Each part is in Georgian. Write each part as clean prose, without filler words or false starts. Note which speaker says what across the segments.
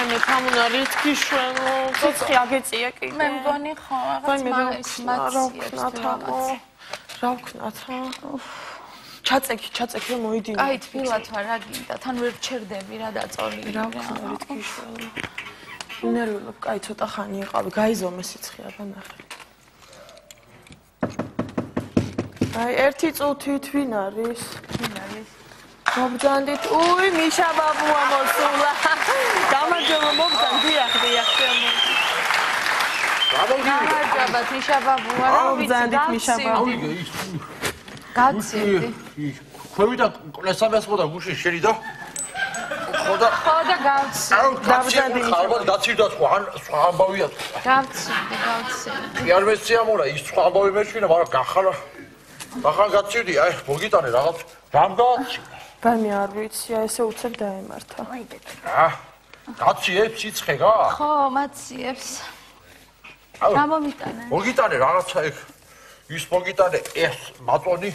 Speaker 1: მე თამუნა რითქიშვენო ცოცხი აგეწია კიდე
Speaker 2: მე მგონი ხო რაღაც
Speaker 1: რა ვქნათა ჩაწექი მოიდინე
Speaker 2: კაი თბილად ვარ რა გინდა თან ვერ ჩერდები რა დაწოლი
Speaker 1: რა ვქნა რითქიშვენო ნერვიულობ კაი ცოტა ხანი იყავი გაიზომე სიცხე აბა ნახე აი ერთი წუთით ვინ არის მოგჯანდით უი მიშა ბაბუა მოსულა გამარჯობა მოგჯან დიახ
Speaker 2: გამარჯობა მიშა ბაბუა
Speaker 1: მოგჯანდით მიშა ბაბუა
Speaker 2: გაცივდი
Speaker 3: ქვევიდან კლესამეს ხოდა გუში შენი და ხოდა
Speaker 1: დავჯანდი
Speaker 3: ალბათ გაცივდა სხვა ამბავია
Speaker 2: გავცივდი
Speaker 3: არ მეციამურა ის სხვა ამბავი მეჩვენა მაგრამ გახან გაცივდი აი მოგიტანე რაღაც რამ გააცივდა
Speaker 1: გამი არ ვიცი ესე უცებ დაემართა
Speaker 3: გაციებს სიცხე რა
Speaker 2: ხო მაციებს რა მომიტანე
Speaker 3: მოგიტანე რაღაცა ეგ ის მოგიტანე ეს ბატონი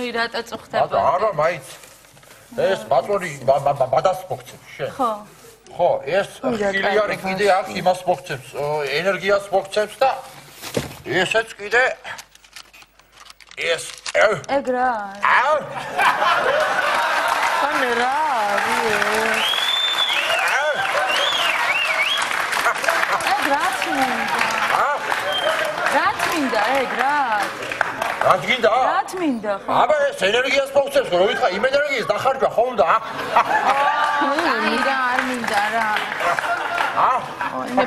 Speaker 2: აი რატო წუხდება
Speaker 3: არა მაინც ეს ბატონი ბადას მოგცემს შენ ხო ეს ხილიარი კიდე აქ იმას მოგცემს ენერგიას მოგცემს და ესეც კიდე ეს
Speaker 2: ეგ რა
Speaker 1: ხანე რა
Speaker 2: ეგ რა ეგ რა
Speaker 3: რა გინდა?
Speaker 2: რა თმინდა ხო?
Speaker 3: აბა ეს ენერგიას მოგცემს რომ ვითხა იმ ენერგიის დახარჯვა ხო უნდა?
Speaker 2: არ მინდა რა. მე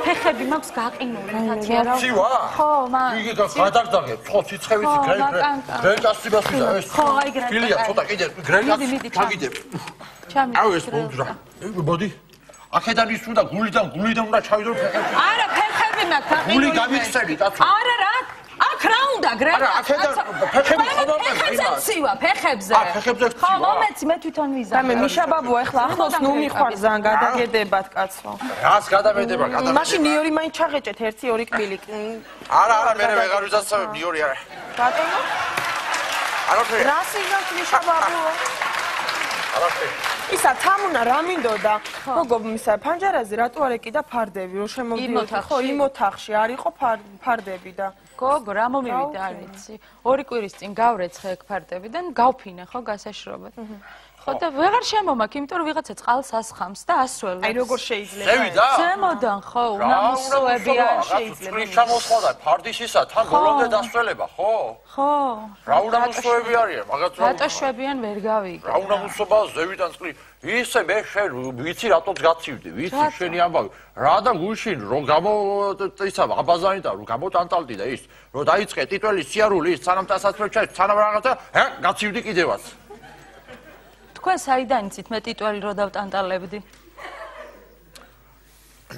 Speaker 2: ფეხები მაქვს გაყინული თათი არა.
Speaker 3: ცივა?
Speaker 2: ხო, მაგ.
Speaker 3: იგი გადაგდაგებ, ხო სიცხევიცი გრელკასიბას ვიდა ეს.
Speaker 2: ხო, აი გრელკა.
Speaker 3: ფილია ცოტა კიდე გრელკას გაგიდებ. აუ ეს მომძრა. მოდი. აქედან ის უნდა გულიდან უნდა ჩავიდო ფეხებში.
Speaker 2: არა, ფეხები მაქვს გაყინული.
Speaker 3: გული გამიხსენი კაცო.
Speaker 2: არა რა. აქ რა უნდა გრელკა?
Speaker 3: არა, აქედან ფეხები ხომავდა იმას.
Speaker 2: ცივა ფეხებზე.
Speaker 3: ფეხებზე ცივა.
Speaker 2: ხო, მომეცი მე თვითონ ვიზა.
Speaker 1: მე მიშა ბაბუა ეხლა ახლოს ნუ მიყვარს ძალიან გადაგედებათ კაცო.
Speaker 3: რას გადამედება?
Speaker 1: მაშინ ნიორი მაინც ჩაღეჭეთ 1-2 კბილი.
Speaker 3: არა, მე ვეღარ ვიზაცავებ ნიორი არა.
Speaker 1: ბატონო?
Speaker 3: არაფერი.
Speaker 1: რა სიგავთ მიშა ბაბუა?
Speaker 3: არაფერი.
Speaker 1: ისა თამუნა რა მინდოდა? მოგო მისა ფანჯარაზე რატო არ ეკიდა ფარდები რომ შემოვიდიოთ ხო იმ ოთახში არ იყო ფარდები და
Speaker 2: გოგო რა მომივიდა არ ვიცი 2 კვირის წინ გავრეცხე ეგ ფარდებიდან გავფინე ხო გასაშრობად ხო და ვეღარ შემომაქ იმიტომ რომ ვიღაცა წყალს ასხამს და ასველებს
Speaker 1: აი როგორ შეიძლება
Speaker 3: ზევიდა
Speaker 2: ზემოდან ხო უნამუსოები არ შეიძლება
Speaker 3: ის ჩამოსხოდა ფარდის ისა თან ბოლომდე დასველება ხო
Speaker 2: ხო
Speaker 3: რა უნამუსოები არიან მაგათ
Speaker 2: რატო შვებიან ვერ გავიგე
Speaker 3: რა უნამუსობა ზევიდან წყლი ისე მე შენ ვიცი რატოც გაცივდი ვიცი შენი ამბავი რა და გულშინ რომ გამო ისა აბაზანი და რომ გამოტანტალდი და ის რომ დაიწყე ტიტველის სიარული ის სანამ დასასრულჩა სანამ რაღაცა გაცივდი კიდევაც
Speaker 2: თქვენ საიდან იცით მე ტიტველი რო დავტანტალებდი?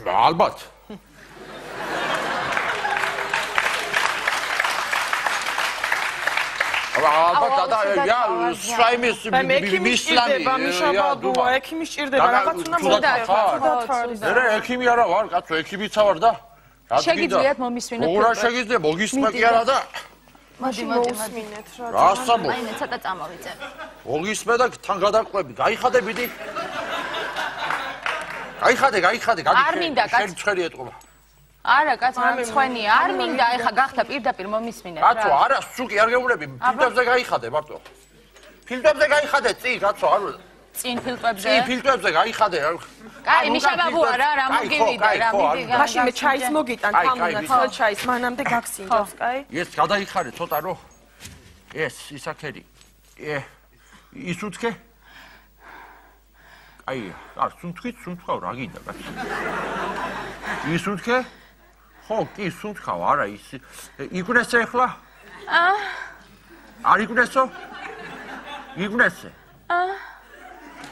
Speaker 3: ალბათ. ალბათ და სვაიმის მისლამი
Speaker 1: ექიმი სჭირდება რაღაც უნდა მოდაერქვა.
Speaker 3: მე ექიმი არა ვარ, კაცო, ექიმიცა ვარ და
Speaker 2: შეგიძლიათ მომისმინოთ.
Speaker 3: რა შეგიძლია მოგისმა კი არა და
Speaker 2: მოდი
Speaker 1: მოსმინეთ რა.
Speaker 3: რა სამო?
Speaker 2: აი მე ცოტა წამოვიწე.
Speaker 3: მოგისმე და თან გადაყვები, გაიხადებიდი. გაიხადე,
Speaker 2: არ მინდა კაც.
Speaker 3: შენ ცხელი ეტყობა.
Speaker 2: არა კაც მამცხვენია, არ მინდა, ეხა გახდა პირდაპირ მომისმინეთ რა.
Speaker 3: კაცო, არა, სუკი არ გეუბნები, ფილტრებზე გაიხადე მარტო. ფილტრებზე გაიხადე, წი, კაცო, არ
Speaker 2: წინ ფილტრებზე?
Speaker 3: წინ ფილტრებზე გაიხადე.
Speaker 2: კაი, მიშა ბაბუა რა მოგივიდა რა, მიდი.
Speaker 1: მაშინ მე ჩაის მოგიტან თამუნა, თელ ჩაის, მანამდე გაგსინჯავს, კაი?
Speaker 3: ეს გადაიხარე ცოტა რო. ეს ისაქერი. ის უთქე? აი, არ სუნთქით, სუნთქავ რა გინდა, კაცო. ის უთქე? ხო, კი, სუნთქავ, არა ის. იგვნესე ახლა? არ იგვნესო? იგვნესე?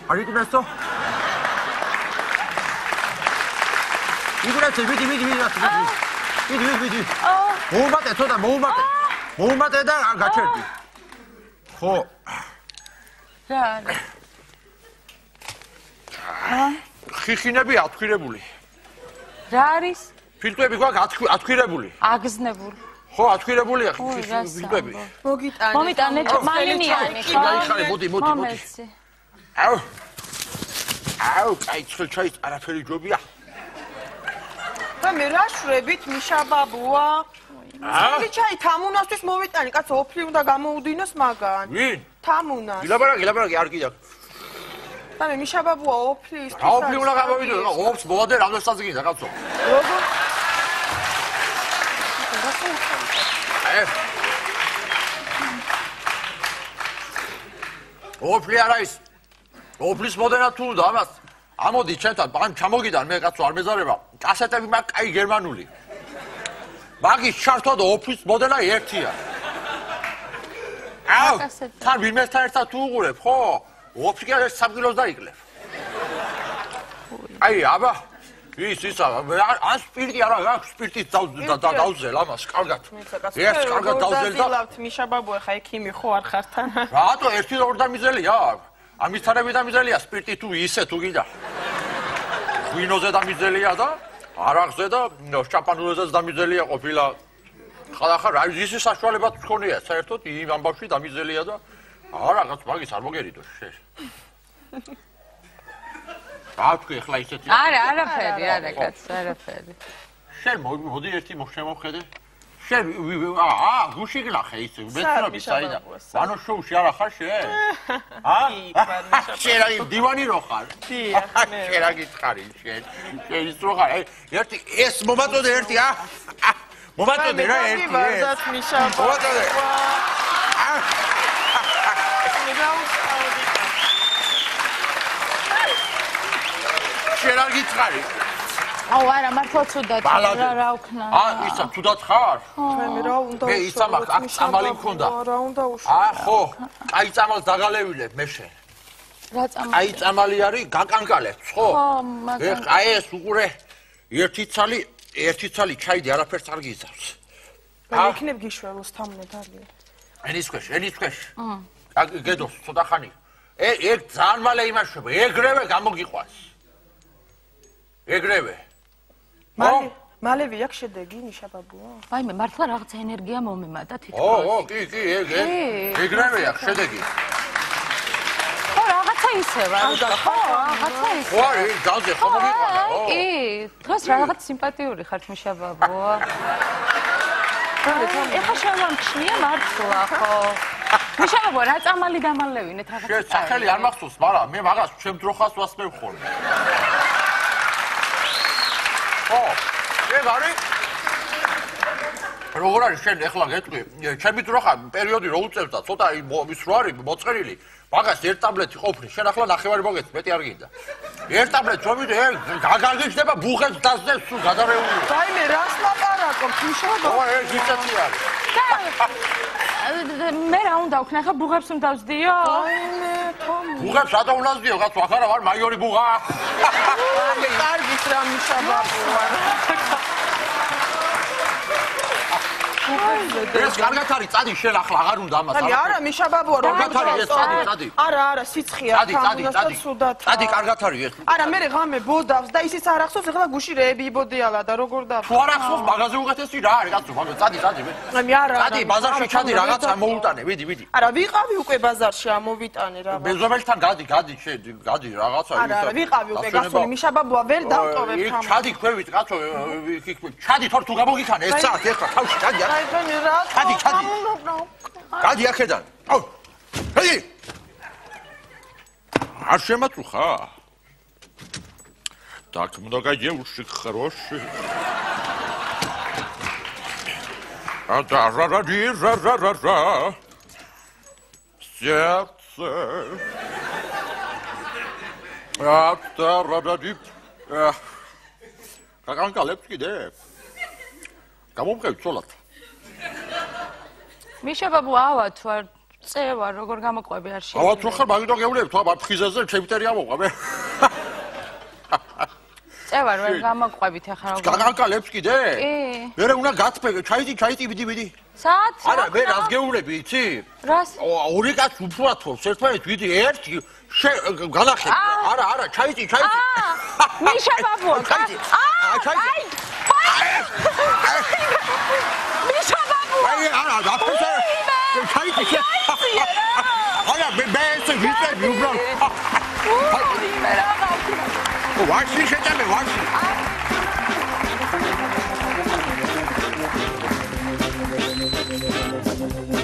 Speaker 3: არ იგვნესო? იგვნესე, მიდი. მიდი. მოუმატე ცოტა, მოუმატე. მოუმატე და გაჩერდი. ხო.
Speaker 2: რა?
Speaker 3: ხიხინები ათქვირებული.
Speaker 2: რა არის?
Speaker 3: ფილტვები გვაქვს ათქვირებული.
Speaker 2: აგზნებული.
Speaker 3: ხო, ათქვირებულია ფილტვები.
Speaker 2: მომიტანე, მალინიანი ხო?
Speaker 3: გაიხარე, მოდი.
Speaker 2: მომეცი.
Speaker 3: აუ, კაი, ჩაის არაფერი ჯობია.
Speaker 1: და მე რა შვრებით მიშა ბაბუა? წელი ჩაი თამუნასთვის მოვიტანი, კაცო, ოფლი უნდა გამოუდინოს მაგან.
Speaker 3: ვინ?
Speaker 1: თამუნას.
Speaker 3: გილაბარაკი, არ გიდაკ.
Speaker 1: და მე მიშა ბაბუა ოფლის.
Speaker 3: ოფლი უნდა გამოვიდო, ოფს მოვადე რამდენსაც გინდა, კაცო.
Speaker 1: როგორ?
Speaker 3: ოფლი არა ის. ოფლის მოდენა თუ უნდა ამას. ამოდი ჩემთან, ბან ჩამოგიდან მე კაცო არ მეზარება. კასეტები მაქვს კაი გერმანული. მაგის ჩართვა და ოფლის მოდენა ერთია. აუ, თან ვინმესთან ერთად თუ უყურებ, ხო? ოფლი კი 3 კილოს დაიკლებ. აი, აბა, ისა, ან სპირტი არა, აქვს სპირტი დავზელ ამას, კარგად. ეს კარგად დავზელ და
Speaker 1: მიშა ბაბუა ხა ექიმი ხო არ ხარ თან?
Speaker 3: რატო ერთი ორ დამიზელია? ამის თანები დამიზელია სპირტი თუ ისე თუ გინდა. ღვინოზე დამიზელია და არაღზე და შამპანურეზეც დამიზელია ყოფილა. ხალხა ისე საშუალებაც მქონია, საერთოდ იმ ამბავში დამიზელია და რაღაც მაგის არ მოგერიდო შენ. რა თქვი ახლა ისეთი?
Speaker 2: არა, არაფერი, არა კაცო, არაფერი.
Speaker 3: შენ მოდი ერთი შემოვხედე. შენ გუში გლახე ისე მეცნობი საიდან? ანუ შოუში არა ხარ შენ? შენ აი დივანი რო ხარ?
Speaker 1: დიახ, მე.
Speaker 3: შენ რა გითხარი შენ? შენ ის რო ხარ? ერთი ეს მომაწოდე ერთი მომაწოდე რა ერთი
Speaker 1: ვარდათ მიშა
Speaker 3: მომაწოდე. შენ რა გითხარი?
Speaker 2: აუ არა, მართლა ცუდად რა ვქნა.
Speaker 3: ისა ცუდად ხარ?
Speaker 1: მე რა უნდა
Speaker 3: მე ისა მაგ აქ წამალი მქონდა.
Speaker 1: რა უნდა უშვა?
Speaker 3: ხო, აი წამალს დაგალევილებ მე შენ.
Speaker 2: რა წამალი?
Speaker 3: აი წამალი არის გაკანკალებს, ხო? აი ეს უყურე ერთი ცალი ჩაიდი არაფერს არ გიზავს.
Speaker 1: მე იქნებ გიშველოს თამუნე დალია.
Speaker 3: ენის ქვეშ. გედოს ცოტა ხანი. ეგ ძალიან მალე იმაშება, ეგრევე გამოგიყვანს. ეგრევე.
Speaker 1: მალე ვიაქ შედეგი მიშა ბაბუა?
Speaker 2: აი მე მართლა რაღაც ენერგია მომემატა თითქოს.
Speaker 3: ო, კი, ეგრევე აქვს შედეგი.
Speaker 2: ხო, რაღაცა ისევა. ხო, რაღაცა ისევა.
Speaker 3: ხო, არის, ძალზე ხომ მოგიყვანა, ხო?
Speaker 2: კი, დღეს რაღაც სიმპათიური ხართ მიშა ბაბუა. ეხა შემომჩნია მართლა, ხო. მიშა ბაბუა, რა წამალი დამალევინეთ რაღაც.
Speaker 3: შენ სახელი არ მახსოვს, მაგრამ მე მაგას ჩემ დროხას ვასწრებ ხოლმე. ო, ეგ არის? როგორ არის შენ ეხლა გეტყვი? ჩემი დროხა პერიოდი რო უწევდა, ცოტა ის რო არის მოწყერილი, მაგას ერთ ტაბლეტი ყოფილი, შენ ახლა ნახევარი მოგეც, მეტი არ გინდა. ერთ ტაბლეტი რომიდე გაგაგიჩდება ბუხებს დასდევს სულ გადარეულია.
Speaker 1: დაი მე რას ლაპარაკობ მიშა ბაბუა?
Speaker 3: ო, ეს ისეთი არის.
Speaker 2: მე რა უნდა ვქნა, ხა ბუღებს უნდა ვსდიო?
Speaker 1: აი მე თომ.
Speaker 3: ბუღებს რატო უნდა ვსდიო? კაცო, ახლა ვარ მაიორი ბუღა.
Speaker 1: მე კარგით რა მიშა ბაბუა.
Speaker 3: ეს კარგად არის, წადი შენ ახლა აღარ უნდა ამას.
Speaker 1: არა, მიშა ბაბუა,
Speaker 3: კარგად არის ეს, წადი.
Speaker 1: არა, სიცხეა თამუნასთან სუდათ.
Speaker 3: წადი, კარგად არის ეს.
Speaker 1: არა, მე ღამე ბოდავს და ისიც არ ახსოვს, ეხლა გუში რეები იბოდიალა და როგორ და.
Speaker 3: თუ არ ახსოვს, მაგაზე უღეთესი რა არის, კაცო, წადი.
Speaker 1: მე არა.
Speaker 3: წადი, ბაზარში ჩადი, რაღაცა მოუტანე, ვიდი.
Speaker 1: არა, ვიყავი უკვე ბაზარში, ამოვიტანე რა.
Speaker 3: მეზობელთან გადი, შენ, გადი რაღაცა ის.
Speaker 1: არა, ვიყავი უკვე გასული, მიშა ბაბუა ვერ დავტოვებ თამარ.
Speaker 3: ჩადი ქვევით, კაცო, ჩადი თორ თუ გამოგიქანე, ეს საათი ეხლა თავში ჩადი.
Speaker 1: აი მე რა.
Speaker 3: ჩადი. გადი აქედან. აუ. ჰეი. არ შემაწუხა. Так много девушек хороших. Ра-ра-ра-ра-ра-ра-ра. Сердце. Ра-ра-ра-ра-ра. Каканкалებს კიდე? გამომყევი ცოლად.
Speaker 2: მიშა ბაბუა, ავა თუ არ წევა, როგორ გამოყვები არ შეიძლება.
Speaker 3: ავა თუ ხარ მაგიტო გევლებ, თუ აფხიზაზე ჩემიტერი ამოყვე.
Speaker 2: წევა ვერ გამოყვებით ახლა როგორ.
Speaker 3: გაგანკალებს კიდე?
Speaker 2: კი.
Speaker 3: მე უნდა გათფე, ჩაიდი, ვიდი.
Speaker 2: საათ?
Speaker 3: არა, მე რას გეულები, იცი?
Speaker 2: რას?
Speaker 3: ორი კაცი უფრო ათობს, ერთმანეთს ვიდი, ერთი განახებ. არა, ჩაიდი.
Speaker 2: მიშა ბაბუა,
Speaker 3: ჩაიდი.
Speaker 2: მიშა ბაბუა.
Speaker 3: არა, დაფესე. ჩაიდი. არა, მე ეს ვიწევი უბრალოდ.
Speaker 2: მე რა გავქნა?
Speaker 3: ვარში შეჭამე ვარში
Speaker 4: Thank you.